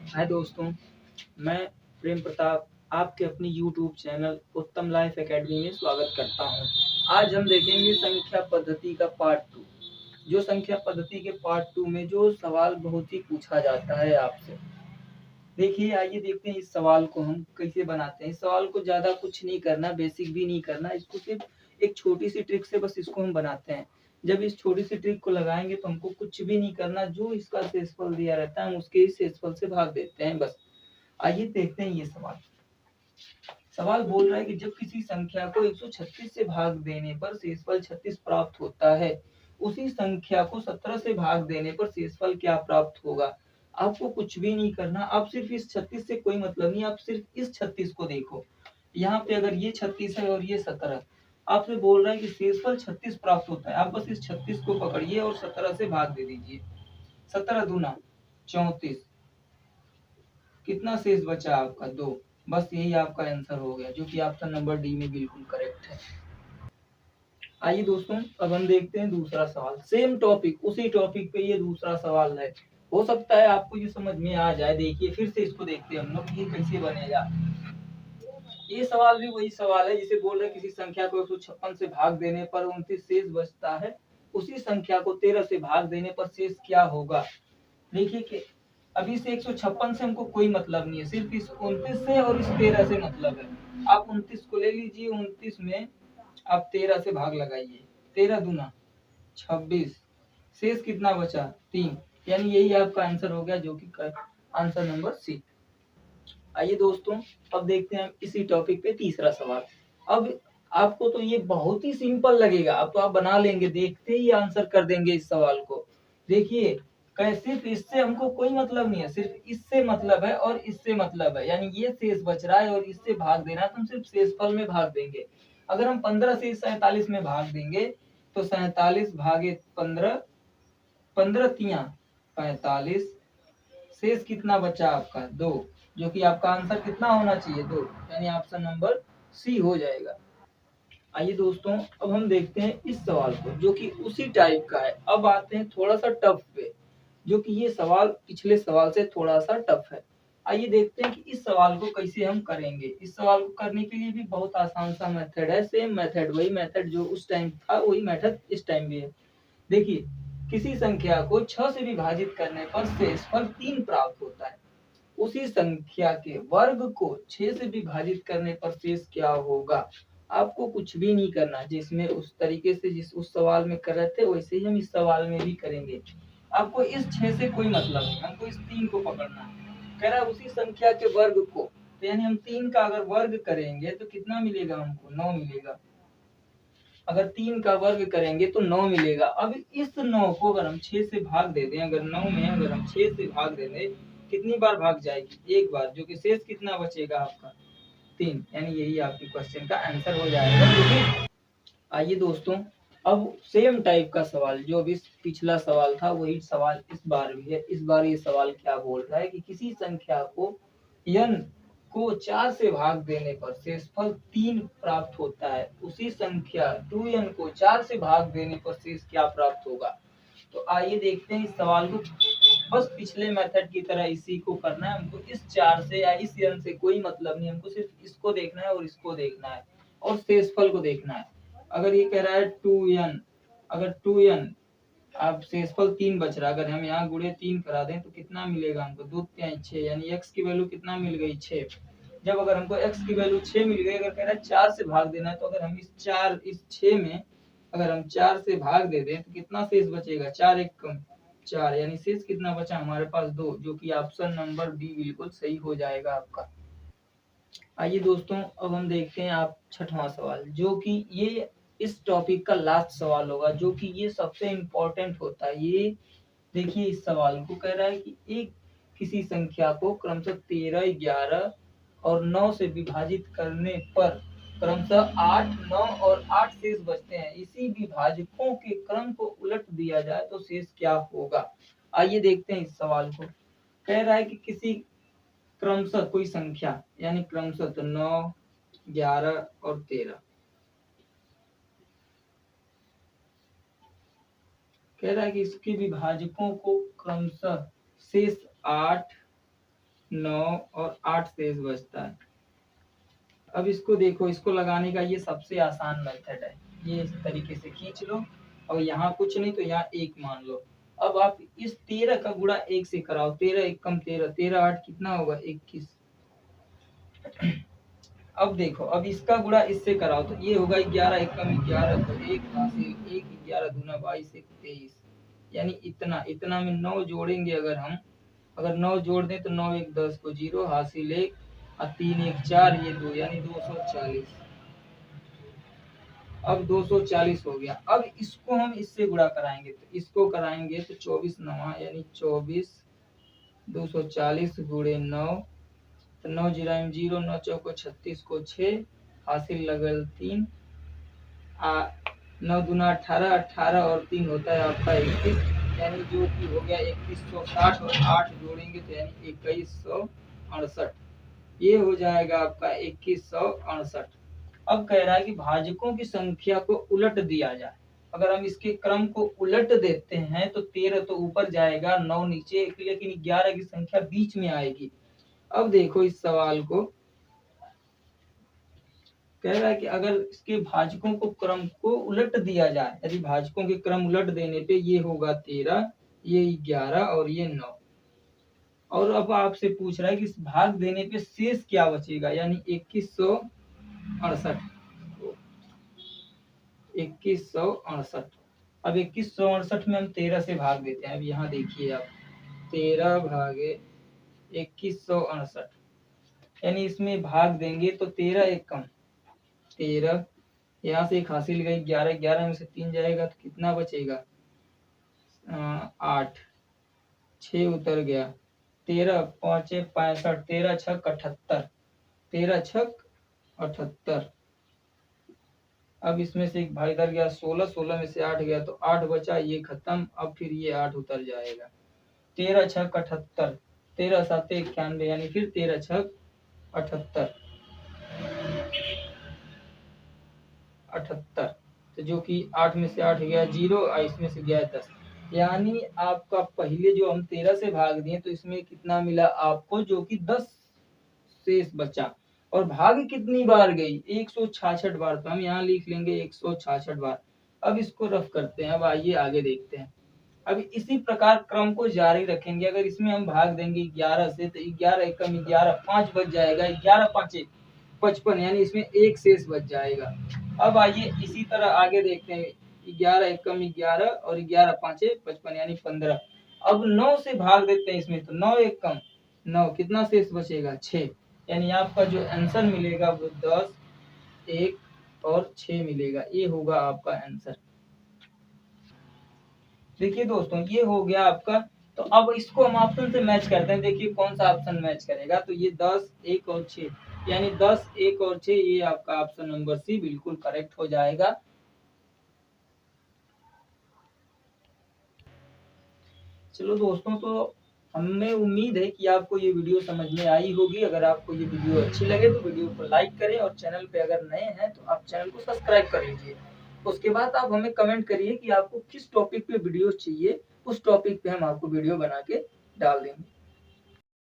हाय दोस्तों, मैं प्रेम प्रताप आपके अपनी यूट्यूब चैनल उत्तम लाइफ एकेडमी में स्वागत करता हूं। आज हम देखेंगे संख्या पद्धति का पार्ट 2। जो संख्या पद्धति के पार्ट 2 में जो सवाल बहुत ही पूछा जाता है आपसे। देखिए, आइए देखते हैं इस सवाल को हम कैसे बनाते हैं। इस सवाल को ज़्यादा कुछ नहीं करना, बेसिक भी नहीं करना, इसको सिर्फ एक छोटी सी ट्रिक से बस इसको हम बनाते हैं। जब इस छोटी सी ट्रिक को लगाएंगे तो हमको कुछ भी नहीं करना, जो इसका शेषफल दिया रहता है हम उसके ही शेषफल से भाग देते हैं बस। आइए देखते हैं ये सवाल। सवाल बोल रहा है कि जब किसी संख्या को 136 से भाग देने पर शेषफल 36 प्राप्त होता है, उसी संख्या को 17 से भाग देने पर शेषफल क्या प्राप्त होगा। आपको कुछ भी नहीं करना, आप सिर्फ इस 36 से कोई मतलब नहीं, आप सिर्फ इस 36 को देखो। यहाँ पे अगर ये 36 है और ये 17, आपसे बोल रहा है कि शेषफल 36 प्राप्त होता है। आप बस इस 36 को पकड़िए और 17 से भाग दे दीजिए। 17 दूना 34, कितना शेष बचा आपका 2। बस यही आपका आंसर हो गया, जो कि ऑप्शन नंबर डी में बिल्कुल करेक्ट है। आइए दोस्तों, अब हम देखते हैं दूसरा सवाल। सेम टॉपिक, उसी टॉपिक पे ये दूसरा सवाल है। हो सकता है आपको ये समझ में आ जाए। देखिए, फिर से इसको देखते हैं हम लोग, ये कैसे बनेगा। ये सवाल भी वही सवाल है जिसे बोल रहे किसी संख्या को 156 से भाग देने पर 29 शेष बचता है, उसी संख्या को 13 से भाग देने पर शेष क्या होगा। देखिए कि अभी से 156 से हमको कोई मतलब नहीं है, सिर्फ इस 29 से और इस 13 से मतलब है। आप 29 को ले लीजिए, 29 में आप 13 से भाग लगाइए। 13 दूना 26, शेष कितना बचा 3, यानी यही आपका आंसर हो गया, जो कि आंसर नंबर सी। आइए दोस्तों, अब देखते हैं इसी टॉपिक पे तीसरा सवाल। अब आपको तो ये बहुत ही सिंपल लगेगा, अब तो आप बना लेंगे, देखते ही आंसर कर देंगे इस सवाल को। देखिए, सिर्फ इससे हमको कोई मतलब नहीं है, सिर्फ इससे मतलब है और इससे मतलब है, यानी ये शेष बच रहा है और इससे भाग देना है, तो हम सिर्फ शेषफल में भाग देंगे। अगर हम 15 से 47 में भाग देंगे तो 47 भागे 15, 15 तिया 45, शेष कितना बचा आपका 2, जो कि आपका आंसर कितना होना चाहिए 2, यानी ऑप्शन नंबर सी हो जाएगा। आइए दोस्तों, अब हम देखते हैं इस सवाल को, जो कि उसी टाइप का है। अब आते हैं थोड़ा सा टफ पे, जो कि ये सवाल पिछले सवाल से थोड़ा सा टफ है। आइए देखते हैं कि इस सवाल को कैसे हम करेंगे। इस सवाल को करने के लिए भी बहुत आसान सा मेथड है, सेम मेथड, वही मेथड जो उस टाइम था वही मेथड इस टाइम भी है। देखिए, किसी संख्या को 6 से विभाजित करने पर शेषफल 3 प्राप्त होता है, उसी संख्या के वर्ग को 6 से विभाजित करने पर शेष क्या होगा। आपको कुछ भी नहीं करना, जिसमें उस तरीके से जिस उस सवाल में कर रहे थे वैसे ही हम इस सवाल में भी करेंगे। आपको इस 6 से कोई मतलब नहीं, हमको इस 3 को पकड़ना है। कह रहा है उसी संख्या के वर्ग को, तो यानी हम 3 का अगर वर्ग करेंगे तो कितना मिलेगा हमको 9 मिलेगा। अगर 3 का वर्ग करेंगे तो 9 मिलेगा। अब इस 9 को अगर हम 6 से भाग दे दें, अगर 9 में अगर हम 6 से भाग दे दें, कितनी बार भाग जाएगी, एक बार, जो कि शेष कितना बचेगा आपका 3, यानी यही आपके क्वेश्चन का आंसर हो जाएगा। आइए दोस्तों, अब सेम टाइप का सवाल, जो अभी पिछला सवाल था वही सवाल इस बार भी है। इस बार ये सवाल क्या बोल रहा है कि किसी संख्या को n को 4 से भाग देने पर शेषफल 3 प्राप्त होता है, उसी संख्या 2n को 4 से भाग देने पर शेष क्या प्राप्त होगा। तो आइए देखते हैं इस सवाल को। बस पिछले मेथड की तरह इसी को करना है हमको। इस 4 से या इस n से कोई मतलब नहीं, हमको सिर्फ इसको देखना है और इसको देखना है और शेषफल को देखना है। अगर ये कह रहा है 2n, अगर 2n अब शेषफल 3 बच रहा है, अगर हम यहाँ गुणे 3 करा दें तो कितना मिलेगा हमको 2 3 6, यानी x की वैल्यू कितना मिल गई 6। जब अगर हमको x की वैल्यू 6 मिल गई, अगर कह रहा है 4 से भाग देना है, तो अगर हम इस 6 में अगर हम 4 से भाग दे दें तो कितना शेष बचेगा 4 एक कम 4, यानी शेष कितना बचा हमारे पास 2, जो कि ऑप्शन नंबर बी बिल्कुल सही हो जाएगा आपका। आइए दोस्तों, अब हम देखते हैं आप छठवां सवाल, जो कि ये इस टॉपिक का लास्ट सवाल होगा, जो कि ये सबसे इम्पोर्टेंट होता है। ये देखिए, इस सवाल को कह रहा है कि एक किसी संख्या को क्रमशः 13, 11 और 9 से विभाजित करने पर क्रमशः 8, 9 और 8 शेष बचते हैं। इसी विभाजकों के क्रम को उलट दिया जाए तो शेष क्या होगा। आइए देखते हैं इस सवाल को। कह रहा है कि किसी क्रमशः कोई संख्या, यानी क्रमशः तो 9, 11 और 13, कह रहा है कि इसके विभाजकों को क्रमशः शेष 8, 9 और 8 शेष बचता है। अब इसको देखो, इसको लगाने का ये सबसे आसान मेथड है। ये इस तरीके से खींच लो और यहाँ कुछ नहीं तो यहाँ 1 मान लो। अब आप इस 13 का गुणा 1 से कराओ। 13 1 कम 13, 13 8 कितना होगा 21। अब देखो, अब इसका गुणा इससे कराओ तो ये होगा 11 1 कम 11 तो 1 हासिल 1 11 दूना 22 1 23। यानी इतना इतना में 9 जोड़ेंगे अगर हम, अगर 9 जोड़ दें तो 9 1 10 को 0 हासिल 1 और 3 1 4 ये 2 यानी 240। अब 240 हो गया। अब इसको हम इससे गुणा कराएंगे तो इसको कराएंगे तो 24 9 यानी 24 240 गुणे 9 तो 9 जीरो 0 9 चौको 36 को 6 हासिल लगल 3 9 दूना 18 18 और 3 होता है आपका 21 यानी जो कि हो गया 2160 और 8 जोड़ेंगे तो यानी 2168। ये हो जाएगा आपका 2168। अब कह रहा है कि भाजकों की संख्या को उलट दिया जाए। अगर हम इसके क्रम को उलट देते हैं तो 13 तो ऊपर जाएगा, 9 नीचे, लेकिन 11 की संख्या बीच में आएगी। अब देखो इस सवाल को, कह रहा है कि अगर इसके भाजकों को क्रम को उलट दिया जाए, यदि भाजकों के क्रम उलट देने पे ये होगा 13, ये 11 और ये 9। और अब आपसे पूछ रहा है कि इस भाग देने पे शेष क्या बचेगा, यानी 2168। 2168। अब 2168 में हम 13 से भाग देते हैं। अब यहाँ देखिए आप, 13 भागे 2168 यानी इसमें भाग देंगे तो 13 1 कम 13, यहाँ से एक हासिल गई 11, 11 में से 3 जाएगा तो कितना बचेगा 8, 6 उतर गया, 13 5 65, 13 छक 78, 13 छक 78। अब इसमें से एक भाग इधर गया 16, 16 में से 8 गया तो 8 बचा, ये खत्म। अब फिर ये 8 उतर जाएगा, 13 छक 78, 13 7 91 यानी फिर 13 छक 78 78। तो जो कि 8 में से 8 गया 0 और इसमें से गया 10। यानी आपका पहले जो हम 13 से भाग दिए तो इसमें कितना मिला आपको, जो कि 10 शेष बचा। और भाग कितनी बार गई 166 बार, तो हम यहाँ लिख लेंगे 166 बार। अब इसको रफ करते हैं। अब आइए आगे देखते हैं। अब इसी प्रकार क्रम को जारी रखेंगे। अगर इसमें हम भाग देंगे 11 से तो 11 1 कम 11 5 बच जाएगा, 11 5 55 यानी इसमें एक शेष बच जाएगा। अब आइए इसी तरह आगे देखते हैं। 11 1 कम 11 और 11 5 55 यानी 15। अब 9 से भाग देते हैं इसमें तो 9 1 कम 9, कितना शेष बचेगा 6। यानी आपका जो आंसर मिलेगा वो 10 1 और 6 मिलेगा। ये होगा आपका आंसर। देखिए दोस्तों, ये हो गया आपका। तो अब इसको हम ऑप्शन से मैच करते हैं। देखिए कौन सा ऑप्शन मैच करेगा। तो ये 10 1 और 6 यानी 10 1 और 6, ये आपका ऑप्शन नंबर सी बिल्कुल करेक्ट हो जाएगा। चलो दोस्तों, तो हमें उम्मीद है कि आपको ये वीडियो समझ में आई होगी। अगर आपको ये वीडियो अच्छी लगे तो वीडियो को लाइक करें और चैनल पे अगर नए हैं तो आप चैनल को सब्सक्राइब कर लीजिए। उसके बाद आप हमें कमेंट करिए कि आपको किस टॉपिक पे वीडियो चाहिए, उस टॉपिक पे हम आपको वीडियो बना के डाल देंगे।